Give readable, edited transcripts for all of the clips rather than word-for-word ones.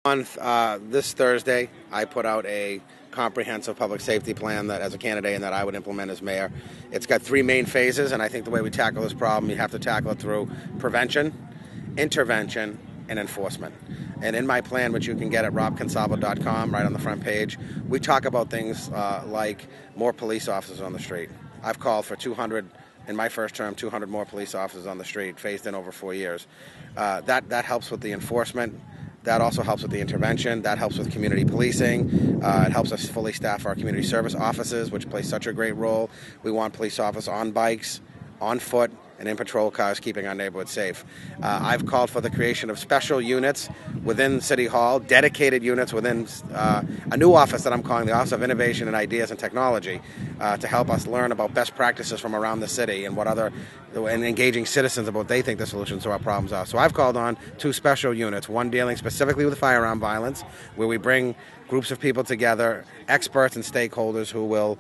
On this Thursday, I put out a comprehensive public safety plan that, as a candidate, and that I would implement as mayor. It's got three main phases, and I think the way we tackle this problem, you have to tackle it through prevention, intervention, and enforcement. And in my plan, which you can get at robconsalvo.com, right on the front page, we talk about things like more police officers on the street. I've called for 200, in my first term, 200 more police officers on the street, phased in over 4 years. That helps with the enforcement. That also helps with the intervention. That helps with community policing. It helps us fully staff our community service offices, which play such a great role. We want police officers on bikes, on foot, and in patrol cars, keeping our neighborhood safe. I've called for the creation of special units within City Hall, dedicated units within a new office that I'm calling the Office of Innovation and Ideas and Technology, to help us learn about best practices from around the city and and engaging citizens about what they think the solutions to our problems are. So I've called on two special units, one dealing specifically with firearm violence, where we bring groups of people together, experts and stakeholders who will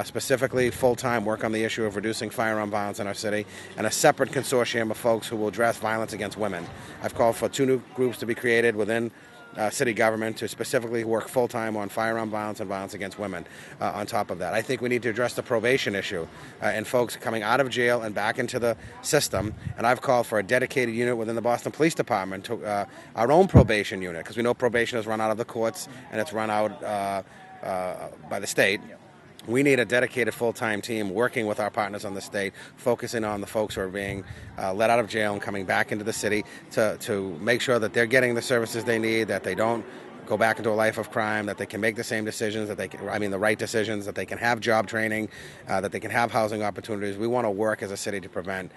specifically full-time work on the issue of reducing firearm violence in our city, and a separate consortium of folks who will address violence against women. I've called for two new groups to be created within city government to specifically work full-time on firearm violence and violence against women. On top of that, I think we need to address the probation issue and folks coming out of jail and back into the system, and I've called for a dedicated unit within the Boston Police Department, to our own probation unit, because we know probation is run out of the courts and it's run out by the state. We need a dedicated full-time team working with our partners on the state, focusing on the folks who are being let out of jail and coming back into the city to make sure that they're getting the services they need, that they don't go back into a life of crime, that they can make the same decisions, the right decisions, that they can have job training, that they can have housing opportunities. We want to work as a city to prevent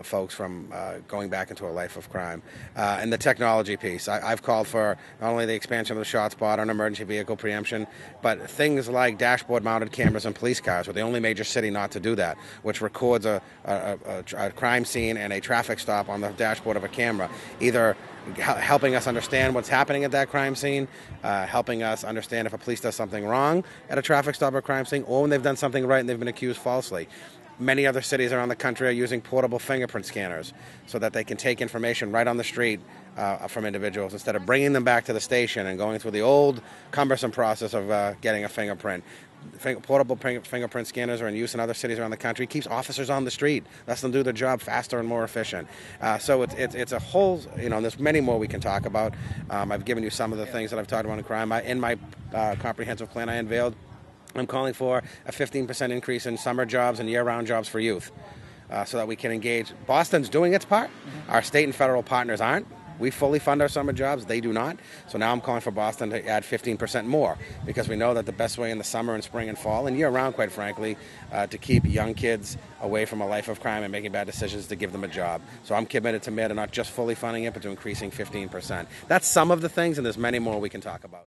folks from going back into a life of crime. And the technology piece, I've called for not only the expansion of the shot spot on emergency vehicle preemption, but things like dashboard-mounted cameras in police cars. We're the only major city not to do that, which records a crime scene and a traffic stop on the dashboard of a camera, either helping us understand what's happening at that crime scene, helping us understand if a police does something wrong at a traffic stop or crime scene, or when they've done something right and they've been accused falsely. Many other cities around the country are using portable fingerprint scanners so that they can take information right on the street from individuals instead of bringing them back to the station and going through the old cumbersome process of getting a fingerprint. Portable fingerprint scanners are in use in other cities around the country. It keeps officers on the street, lets them do their job faster and more efficient. So it's a whole, there's many more we can talk about. I've given you some of the things that I've talked about in crime. In my comprehensive plan I unveiled, I'm calling for a 15% increase in summer jobs and year-round jobs for youth, so that we can engage. Boston's doing its part. Our state and federal partners aren't. We fully fund our summer jobs. They do not. So now I'm calling for Boston to add 15% more, because we know that the best way in the summer and spring and fall, and year-round, quite frankly, to keep young kids away from a life of crime and making bad decisions, is to give them a job. So I'm committed to not just fully funding it, but to increasing 15%. That's some of the things, and there's many more we can talk about.